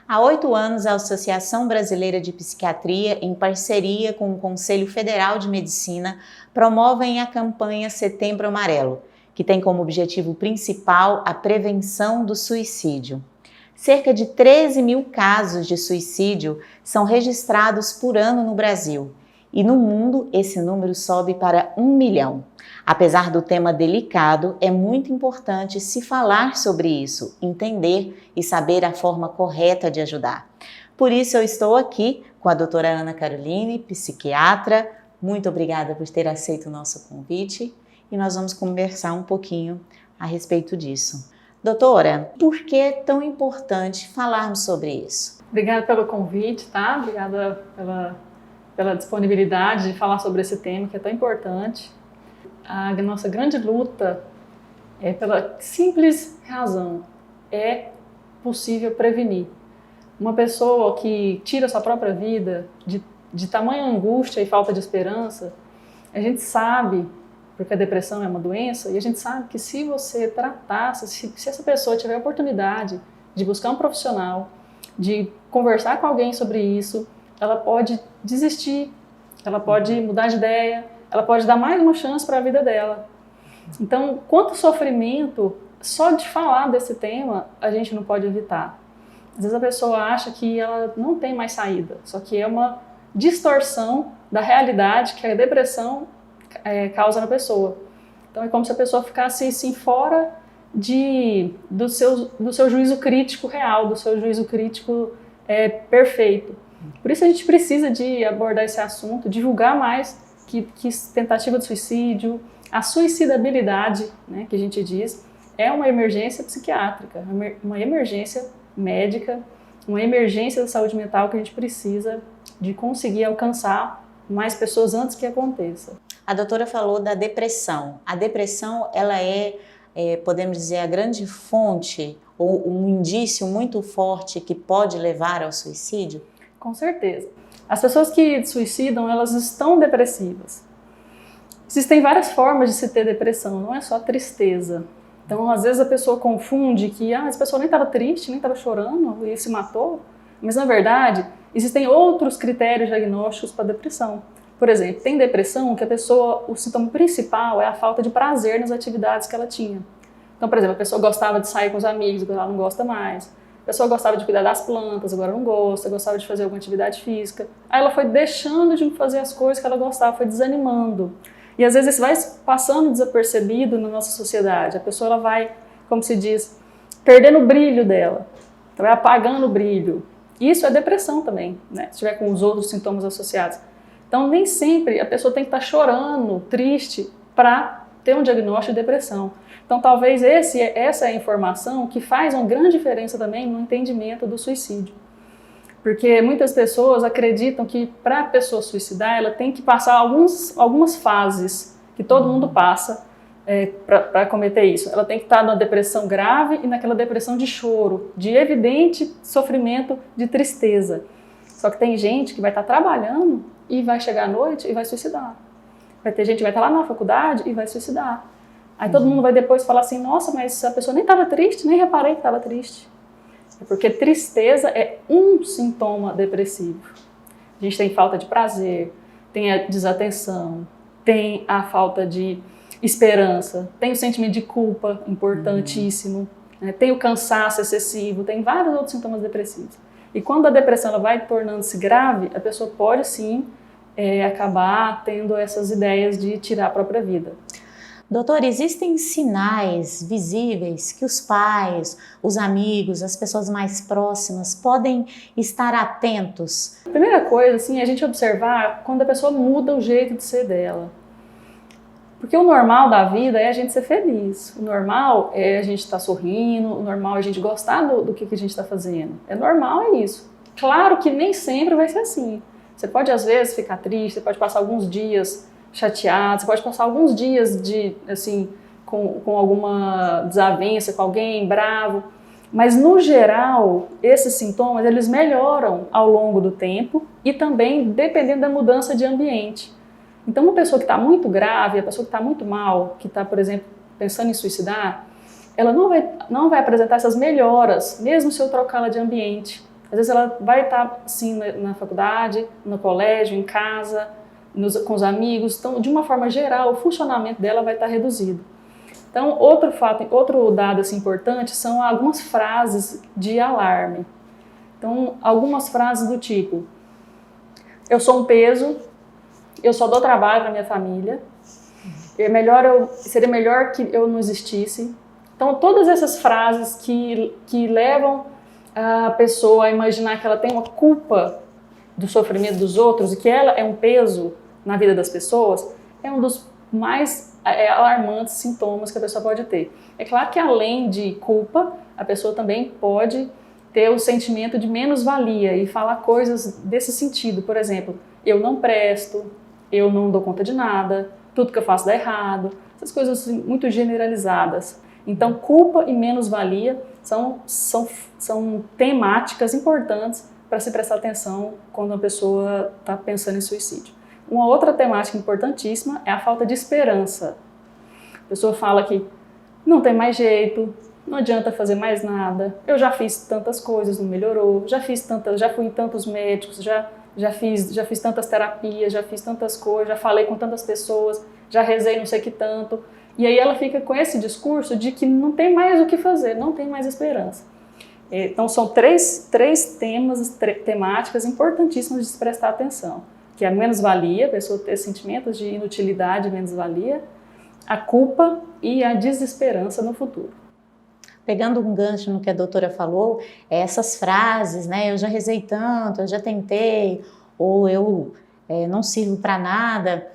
Há 8 anos, a Associação Brasileira de Psiquiatria, em parceria com o Conselho Federal de Medicina, promovem a campanha Setembro Amarelo, que tem como objetivo principal a prevenção do suicídio. Cerca de 13 mil casos de suicídio são registrados por ano no Brasil, e no mundo esse número sobe para 1 milhão. Apesar do tema delicado, é muito importante se falar sobre isso, entender e saber a forma correta de ajudar. Por isso eu estou aqui com a doutora Ana Caroline, psiquiatra. Muito obrigada por ter aceito o nosso convite e nós vamos conversar um pouquinho a respeito disso. Doutora, por que é tão importante falarmos sobre isso? Obrigada pelo convite, tá? Obrigada pela disponibilidade de falar sobre esse tema que é tão importante. A nossa grande luta é pela simples razão, é possível prevenir. Uma pessoa que tira sua própria vida de tamanha angústia e falta de esperança, a gente sabe, porque a depressão é uma doença, e a gente sabe que se você tratar, se essa pessoa tiver a oportunidade de buscar um profissional, de conversar com alguém sobre isso, ela pode desistir, ela pode mudar de ideia, ela pode dar mais uma chance para a vida dela. Então, quanto sofrimento, só de falar desse tema, a gente não pode evitar. Às vezes a pessoa acha que ela não tem mais saída, só que é uma distorção da realidade que a depressão causa na pessoa. Então, é como se a pessoa ficasse assim, fora do seu juízo crítico real, do seu juízo crítico perfeito. Por isso a gente precisa de abordar esse assunto, divulgar mais que tentativa de suicídio, a suicidabilidade, né, que a gente diz, é uma emergência psiquiátrica, uma emergência médica, uma emergência da saúde mental que a gente precisa de conseguir alcançar mais pessoas antes que aconteça. A doutora falou da depressão. A depressão, ela podemos dizer, a grande fonte ou um indício muito forte que pode levar ao suicídio? Com certeza. As pessoas que suicidam, elas estão depressivas. Existem várias formas de se ter depressão, não é só tristeza. Então, às vezes a pessoa confunde que essa pessoa nem estava triste, nem estava chorando e se matou. Mas, na verdade, existem outros critérios diagnósticos para depressão. Por exemplo, tem depressão que o sintoma principal é a falta de prazer nas atividades que ela tinha. Então, por exemplo, a pessoa gostava de sair com os amigos, agora ela não gosta mais. A pessoa gostava de cuidar das plantas, agora não gosta, gostava de fazer alguma atividade física. Aí ela foi deixando de fazer as coisas que ela gostava, foi desanimando. E às vezes isso vai passando desapercebido na nossa sociedade. A pessoa ela vai, como se diz, perdendo o brilho dela, vai apagando o brilho. Isso é depressão também, né? Se tiver com os outros sintomas associados. Então nem sempre a pessoa tem que estar chorando, triste, para ter um diagnóstico de depressão. Então, talvez essa é a informação que faz uma grande diferença também no entendimento do suicídio. Porque muitas pessoas acreditam que para a pessoa suicidar, ela tem que passar algumas fases que todo mundo passa para cometer isso. Ela tem que estar numa depressão grave e naquela depressão de choro, de evidente sofrimento, de tristeza. Só que tem gente que vai estar trabalhando e vai chegar à noite e vai suicidar. Vai ter gente que vai estar lá na faculdade e vai suicidar. Aí todo mundo vai depois falar assim, nossa, mas a pessoa nem estava triste, nem reparei que estava triste. É porque tristeza é um sintoma depressivo. A gente tem falta de prazer, tem a desatenção, tem a falta de esperança, tem o sentimento de culpa, importantíssimo, né? Tem o cansaço excessivo, tem vários outros sintomas depressivos. E quando a depressão ela vai tornando-se grave, a pessoa pode sim acabar tendo essas ideias de tirar a própria vida. Doutor, existem sinais visíveis que os pais, os amigos, as pessoas mais próximas podem estar atentos? A primeira coisa assim, é a gente observar quando a pessoa muda o jeito de ser dela. Porque o normal da vida é a gente ser feliz. O normal é a gente estar sorrindo, o normal é a gente gostar do que a gente está fazendo. É normal, é isso. Claro que nem sempre vai ser assim. Você pode às vezes ficar triste, você pode passar alguns dias chateado, você pode passar alguns dias com alguma desavença com alguém, bravo, mas no geral esses sintomas eles melhoram ao longo do tempo e também dependendo da mudança de ambiente. Então uma pessoa que está muito grave, a pessoa que está muito mal, que está, por exemplo, pensando em suicidar, ela não vai apresentar essas melhoras, mesmo se eu trocá-la de ambiente. Às vezes ela vai estar, sim, na faculdade, no colégio, em casa, com os amigos. Então, de uma forma geral, o funcionamento dela vai estar reduzido. Então, outro dado assim, importante são algumas frases de alarme. Então, algumas frases do tipo: eu sou um peso, eu só dou trabalho para minha família, seria melhor que eu não existisse. Então, todas essas frases que levam a pessoa a imaginar que ela tem uma culpa do sofrimento dos outros e que ela é um peso na vida das pessoas, é um dos mais alarmantes sintomas que a pessoa pode ter. É claro que além de culpa, a pessoa também pode ter o sentimento de menos-valia e falar coisas desse sentido. Por exemplo, eu não presto, eu não dou conta de nada, tudo que eu faço dá errado, essas coisas assim, muito generalizadas. Então, culpa e menos-valia são temáticas importantes para se prestar atenção quando a pessoa está pensando em suicídio. Uma outra temática importantíssima é a falta de esperança. A pessoa fala que não tem mais jeito, não adianta fazer mais nada, eu já fiz tantas coisas, não melhorou, já fui em tantos médicos, já fiz tantas terapias, já fiz tantas coisas, já falei com tantas pessoas, já rezei não sei que tanto. E aí ela fica com esse discurso de que não tem mais o que fazer, não tem mais esperança. Então são três temáticas importantíssimas de se prestar atenção, que é a menos-valia, a pessoa ter sentimentos de inutilidade, menos-valia, a culpa e a desesperança no futuro. Pegando um gancho no que a doutora falou, essas frases, né, eu já rezei tanto, eu já tentei, ou eu não sirvo para nada,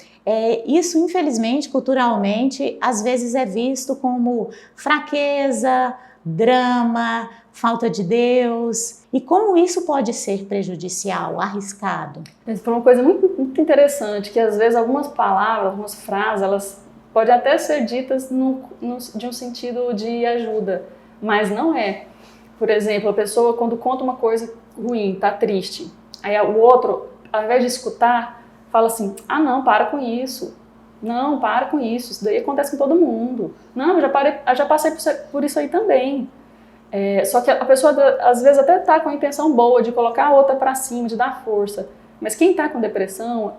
isso infelizmente, culturalmente, às vezes é visto como fraqueza, drama, falta de Deus, e como isso pode ser prejudicial, arriscado? Isso foi uma coisa muito interessante, que às vezes algumas palavras, algumas frases, elas podem até ser ditas de um sentido de ajuda, mas não é. Por exemplo, a pessoa quando conta uma coisa ruim, está triste, aí o outro, ao invés de escutar, fala assim: ah não, para com isso, não, para com isso daí acontece com todo mundo, não, eu já passei por isso aí também. Só que a pessoa às vezes até está com a intenção boa de colocar a outra para cima, de dar força, mas quem está com depressão,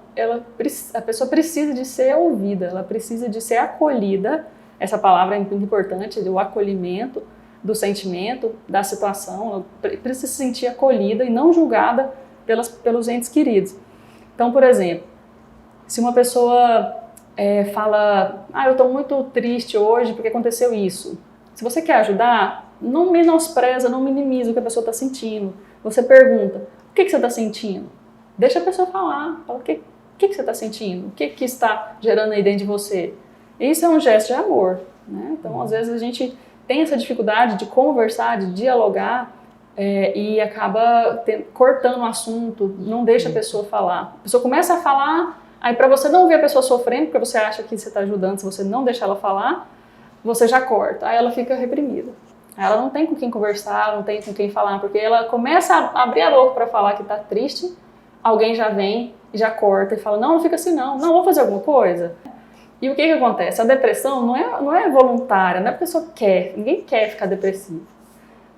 a pessoa precisa de ser ouvida, ela precisa de ser acolhida. Essa palavra é muito importante, o acolhimento do sentimento, da situação, ela precisa se sentir acolhida e não julgada pelos entes queridos. Então, por exemplo, se uma pessoa fala: ah, eu estou muito triste hoje porque aconteceu isso. Se você quer ajudar, não menospreza, não minimiza o que a pessoa está sentindo. Você pergunta: o que você está sentindo? Deixa a pessoa falar. Fala: o que você está sentindo? O que está gerando aí dentro de você? Isso é um gesto de amor, né? Então, às vezes a gente tem essa dificuldade de conversar, de dialogar, e acaba cortando o assunto, não deixa a pessoa falar. A pessoa começa a falar, aí para você não ver a pessoa sofrendo, porque você acha que você está ajudando, se você não deixar ela falar, você já corta, aí ela fica reprimida. Aí ela não tem com quem conversar, não tem com quem falar, porque ela começa a abrir a boca para falar que está triste, alguém já vem e já corta e fala: não fica assim não, vou fazer alguma coisa. E o que acontece? A depressão não é voluntária, não é porque a pessoa quer, ninguém quer ficar depressivo,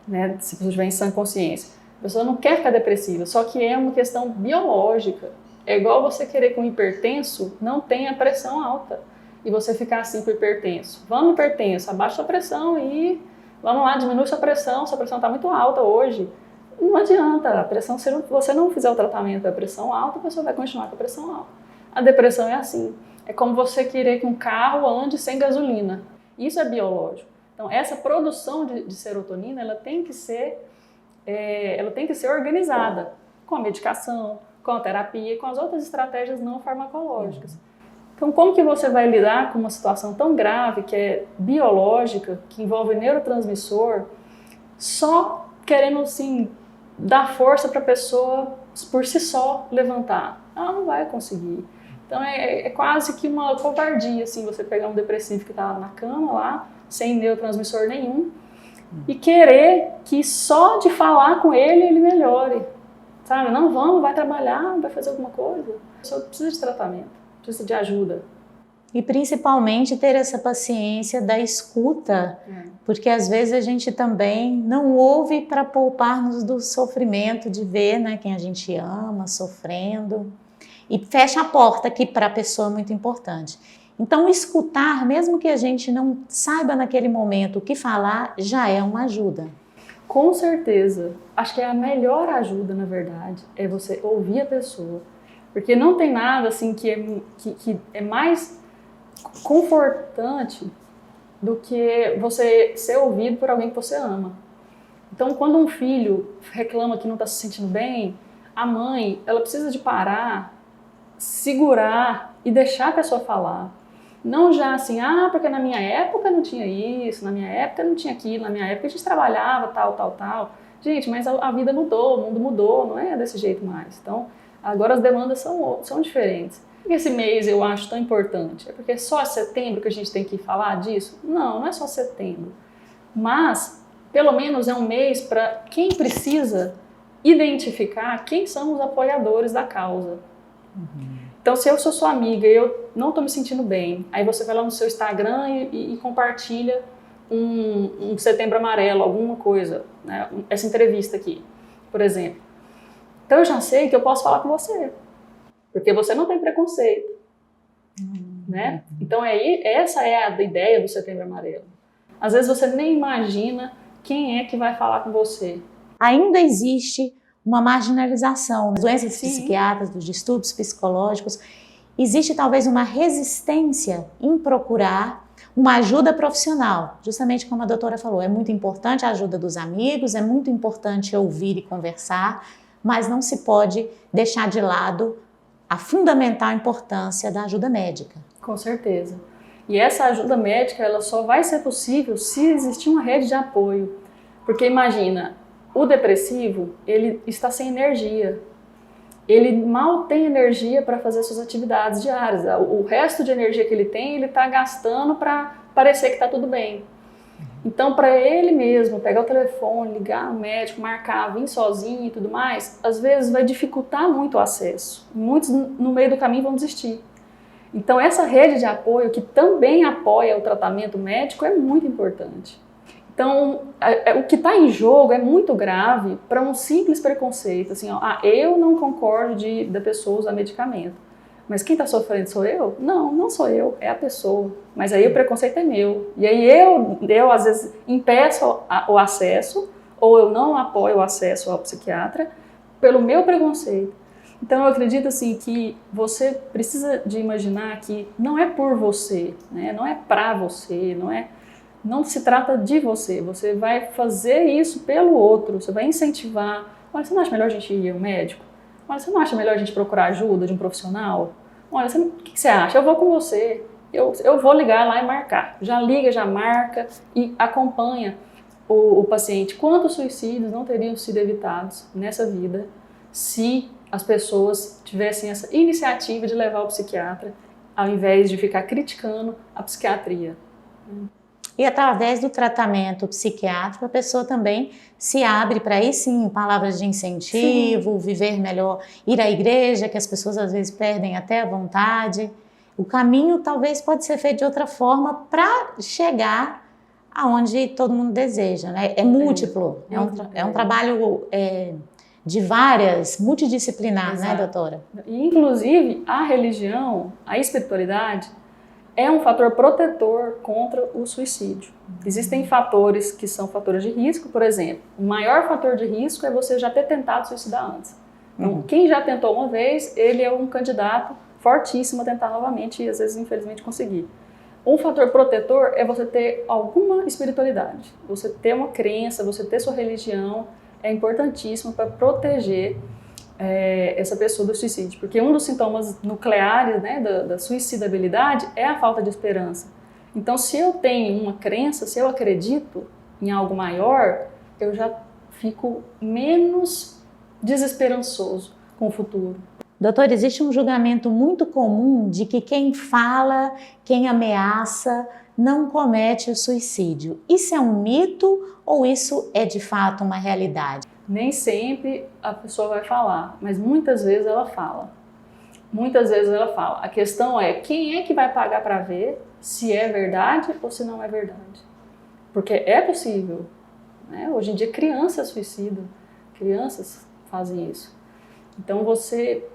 né? Se você estiver em sã consciência. A pessoa não quer ficar depressiva, só que é uma questão biológica. É igual você querer que um hipertenso não tenha pressão alta e você ficar assim com o hipertenso. Vamos, hipertenso, abaixa a pressão e vamos lá, diminui sua pressão está muito alta hoje. Não adianta, a pressão, se você não fizer o tratamento da pressão alta, a pessoa vai continuar com a pressão alta. A depressão é assim, é como você querer que um carro ande sem gasolina. Isso é biológico. Então, essa produção de serotonina, ela tem que ser organizada com a medicação, com a terapia e com as outras estratégias não farmacológicas. Então, como que você vai lidar com uma situação tão grave, que é biológica, que envolve neurotransmissor, só querendo, assim, dar força para a pessoa, por si só, levantar? Ela não vai conseguir. Então, é quase que uma covardia, assim, você pegar um depressivo que está na cama, lá, sem neurotransmissor nenhum, e querer que só de falar com ele melhore. Sabe? Não, vai trabalhar, vai fazer alguma coisa. A pessoa precisa de tratamento, precisa de ajuda. E principalmente ter essa paciência da escuta, porque às vezes a gente também não ouve para poupar-nos do sofrimento de ver, né, quem a gente ama sofrendo, e fecha a porta, que para a pessoa é muito importante. Então escutar, mesmo que a gente não saiba naquele momento o que falar, já é uma ajuda. Com certeza. Acho que a melhor ajuda, na verdade, é você ouvir a pessoa. Porque não tem nada assim que é mais confortante do que você ser ouvido por alguém que você ama. Então, quando um filho reclama que não está se sentindo bem, a mãe, ela precisa de parar, segurar e deixar a pessoa falar. Não já assim, porque na minha época não tinha isso, na minha época não tinha aquilo, na minha época a gente trabalhava tal. Gente, mas a vida mudou, o mundo mudou, não é desse jeito mais. Então, agora as demandas são diferentes. Por que esse mês eu acho tão importante? É porque é só setembro que a gente tem que falar disso? Não, não é só setembro. Mas, pelo menos é um mês para quem precisa identificar quem são os apoiadores da causa. Então, se eu sou sua amiga e eu não estou me sentindo bem, aí você vai lá no seu Instagram e compartilha um Setembro Amarelo, alguma coisa, né? Essa entrevista aqui, por exemplo. Então, eu já sei que eu posso falar com você, porque você não tem preconceito, né? Então, essa é a ideia do Setembro Amarelo. Às vezes você nem imagina quem é que vai falar com você. Ainda existe uma marginalização das doenças psiquiátricas, dos distúrbios psicológicos. Existe talvez uma resistência em procurar uma ajuda profissional. Justamente como a doutora falou, é muito importante a ajuda dos amigos, é muito importante ouvir e conversar, mas não se pode deixar de lado a fundamental importância da ajuda médica. Com certeza. E essa ajuda médica, ela só vai ser possível se existir uma rede de apoio. Porque imagina, o depressivo, ele está sem energia. Ele mal tem energia para fazer suas atividades diárias. O resto de energia que ele tem, ele está gastando para parecer que está tudo bem. Então, para ele mesmo pegar o telefone, ligar no médico, marcar, vir sozinho e tudo mais, às vezes vai dificultar muito o acesso. Muitos no meio do caminho vão desistir. Então, essa rede de apoio, que também apoia o tratamento médico, é muito importante. Então, o que está em jogo é muito grave para um simples preconceito. Assim, eu não concordo da pessoa usar medicamento. Mas quem está sofrendo sou eu? Não, não sou eu, é a pessoa. Mas aí o preconceito é meu. E aí eu às vezes, impeço o acesso, ou eu não apoio o acesso ao psiquiatra, pelo meu preconceito. Então, eu acredito assim, que você precisa de imaginar que não é por você, né? Não é para você, não se trata de você. Você vai fazer isso pelo outro, você vai incentivar. Olha, você não acha melhor a gente ir ao médico? Olha, você não acha melhor a gente procurar ajuda de um profissional? Olha, o que você acha? Eu vou com você. Eu vou ligar lá e marcar. Já liga, já marca e acompanha o paciente. Quantos suicídios não teriam sido evitados nessa vida se as pessoas tivessem essa iniciativa de levar o psiquiatra ao invés de ficar criticando a psiquiatria? E através do tratamento psiquiátrico, a pessoa também se abre para aí sim, palavras de incentivo, viver melhor, ir à igreja, que as pessoas às vezes perdem até a vontade. O caminho talvez pode ser feito de outra forma para chegar aonde todo mundo deseja, né? É múltiplo, é um trabalho de várias, multidisciplinar, né, doutora? E, inclusive, a religião, a espiritualidade, é um fator protetor contra o suicídio. Existem fatores que são fatores de risco, por exemplo, o maior fator de risco é você já ter tentado suicidar antes. Então, quem já tentou uma vez, ele é um candidato fortíssimo a tentar novamente e às vezes, infelizmente, conseguir. Um fator protetor é você ter alguma espiritualidade, você ter uma crença, você ter sua religião, é importantíssimo para proteger essa pessoa do suicídio, porque um dos sintomas nucleares, né, da suicidabilidade é a falta de esperança. Então, se eu tenho uma crença, se eu acredito em algo maior, eu já fico menos desesperançoso com o futuro. Doutor, existe um julgamento muito comum de que quem fala, quem ameaça, não comete o suicídio. Isso é um mito ou isso é de fato uma realidade? Nem sempre a pessoa vai falar, mas muitas vezes ela fala. muitas vezes ela fala, a questão é quem é que vai pagar para ver se é verdade ou se não é verdade. Porque é possível, né? Hoje em dia crianças suicidam, crianças fazem isso. Então você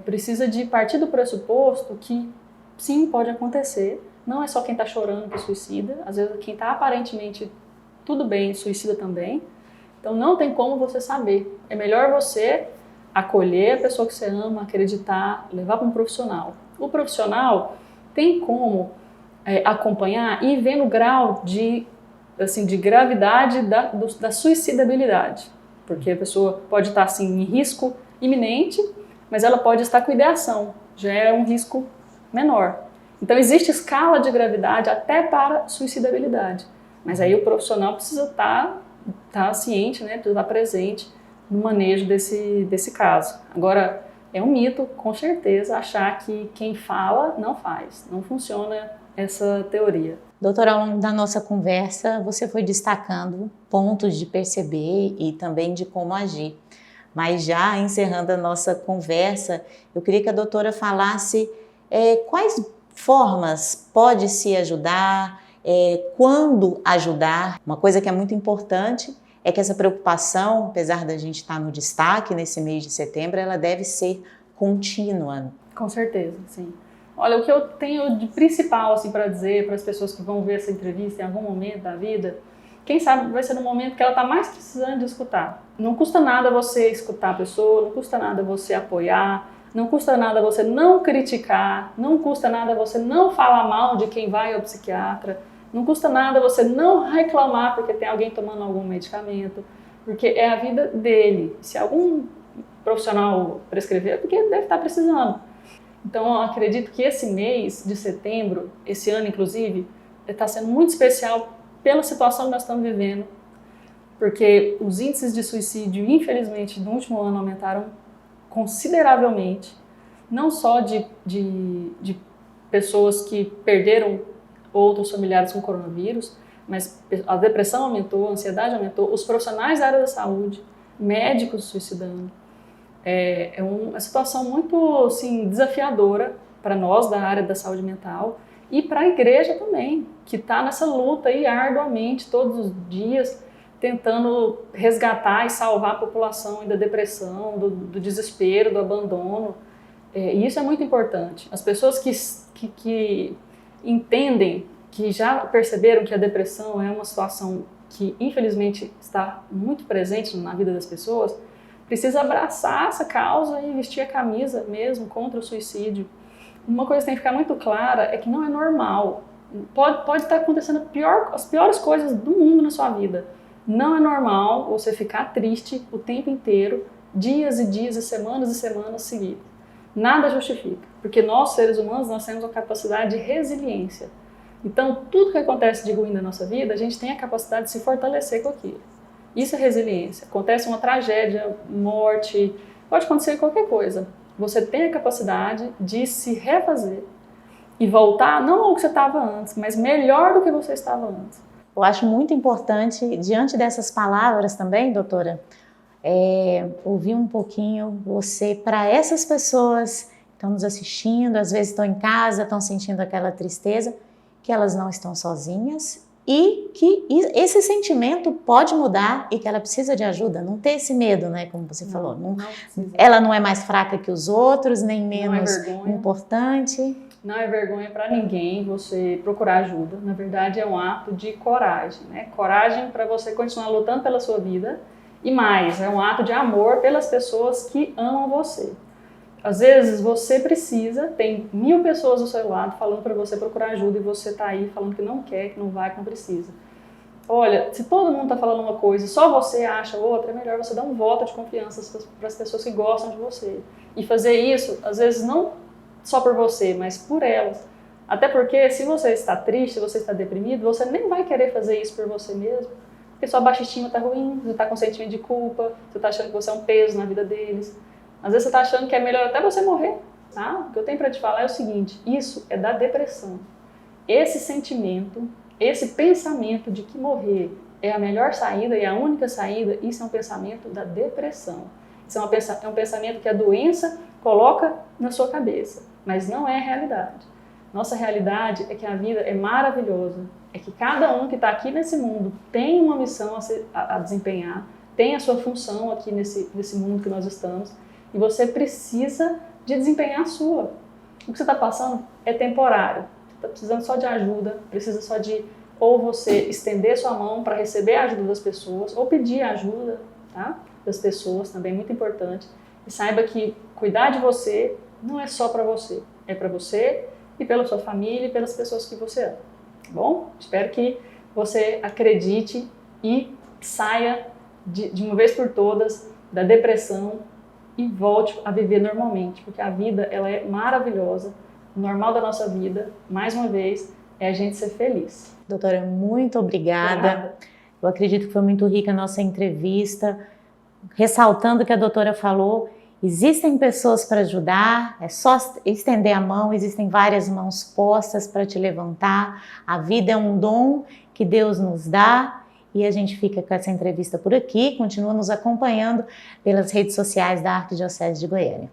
precisa de partir do pressuposto que sim, pode acontecer. Não é só quem está chorando que suicida, às vezes quem está aparentemente tudo bem suicida também. Então não tem como você saber. É melhor você acolher a pessoa que você ama, acreditar, levar para um profissional. O profissional tem como acompanhar e ver no grau de gravidade da suicidabilidade. Porque a pessoa pode estar assim, em risco iminente, mas ela pode estar com ideação, já é um risco menor. Então existe escala de gravidade até para suicidabilidade, mas aí o profissional precisa estar ciente, né, precisa estar presente no manejo desse caso. Agora, é um mito, com certeza, achar que quem fala não faz, não funciona essa teoria. Doutora, ao longo da nossa conversa, você foi destacando pontos de perceber e também de como agir. Mas já encerrando a nossa conversa, eu queria que a doutora falasse quais formas pode se ajudar, quando ajudar. Uma coisa que é muito importante é que essa preocupação, apesar da gente estar no destaque nesse mês de setembro, ela deve ser contínua. Com certeza, sim. Olha, o que eu tenho de principal assim, para dizer para as pessoas que vão ver essa entrevista em algum momento da vida, quem sabe vai ser no momento que ela está mais precisando de escutar. Não custa nada você escutar a pessoa, não custa nada você apoiar, não custa nada você não criticar, não custa nada você não falar mal de quem vai ao psiquiatra, não custa nada você não reclamar porque tem alguém tomando algum medicamento, porque é a vida dele. Se algum profissional prescrever, é porque deve estar precisando. Então, eu acredito que esse mês de setembro, esse ano inclusive, está sendo muito especial pela situação que nós estamos vivendo, porque os índices de suicídio, infelizmente, no último ano aumentaram consideravelmente, não só de pessoas que perderam outros familiares com coronavírus, mas a depressão aumentou, a ansiedade aumentou, os profissionais da área da saúde, médicos suicidando. É uma situação muito assim, desafiadora para nós da área da saúde mental e para a igreja também, que está nessa luta aí arduamente todos os dias, tentando resgatar e salvar a população da depressão, do desespero, do abandono. E isso é muito importante. As pessoas que entendem, que já perceberam que a depressão é uma situação que infelizmente está muito presente na vida das pessoas, precisa abraçar essa causa e vestir a camisa mesmo contra o suicídio. Uma coisa que tem que ficar muito clara é que não é normal. Pode estar acontecendo as piores coisas do mundo na sua vida. Não é normal você ficar triste o tempo inteiro, dias e dias e semanas seguidas. Nada justifica, porque nós, seres humanos, nós temos a capacidade de resiliência. Então, tudo que acontece de ruim na nossa vida, a gente tem a capacidade de se fortalecer com aquilo. Isso é resiliência. Acontece uma tragédia, morte, pode acontecer qualquer coisa. Você tem a capacidade de se refazer e voltar não ao que você estava antes, mas melhor do que você estava antes. Eu acho muito importante, diante dessas palavras também, doutora, ouvir um pouquinho você, para essas pessoas que estão nos assistindo, às vezes estão em casa, estão sentindo aquela tristeza, que elas não estão sozinhas e que esse sentimento pode mudar e que ela precisa de ajuda, não ter esse medo, né, como você falou. Ela não é mais fraca que os outros, nem menos importante. Não é vergonha para ninguém você procurar ajuda. Na verdade, é um ato de coragem, né? Coragem para você continuar lutando pela sua vida e mais, é um ato de amor pelas pessoas que amam você. Às vezes você precisa, tem 1000 pessoas ao seu lado falando para você procurar ajuda e você está aí falando que não quer, que não vai, que não precisa. Olha, se todo mundo está falando uma coisa e só você acha outra, é melhor você dar um voto de confiança para as pessoas que gostam de você. E fazer isso, às vezes, não só por você, mas por elas. Até porque se você está triste, se você está deprimido, você nem vai querer fazer isso por você mesmo. Porque sua baixa estima está ruim, você está com sentimento de culpa, você está achando que você é um peso na vida deles. Às vezes você está achando que é melhor até você morrer. Tá? O que eu tenho para te falar é o seguinte, isso é da depressão. Esse sentimento, esse pensamento de que morrer é a melhor saída e a única saída, isso é um pensamento da depressão. Isso é um pensamento que a doença coloca na sua cabeça, mas não é a realidade. Nossa realidade é que a vida é maravilhosa, é que cada um que está aqui nesse mundo tem uma missão a desempenhar, tem a sua função aqui nesse mundo que nós estamos, e você precisa de desempenhar a sua. O que você está passando é temporário, você está precisando só de ajuda, precisa só de ou você estender sua mão para receber a ajuda das pessoas, ou pedir a ajuda, tá? Das pessoas, também muito importante. E saiba que cuidar de você não é só para você, é para você e pela sua família e pelas pessoas que você ama. Tá bom? Espero que você acredite e saia de uma vez por todas da depressão e volte a viver normalmente, porque a vida ela é maravilhosa. O normal da nossa vida, mais uma vez, é a gente ser feliz. Doutora, muito obrigada. Eu acredito que foi muito rica a nossa entrevista. Ressaltando o que a doutora falou, existem pessoas para ajudar, é só estender a mão, existem várias mãos postas para te levantar. A vida é um dom que Deus nos dá e a gente fica com essa entrevista por aqui, continua nos acompanhando pelas redes sociais da Arquidiocese de Goiânia.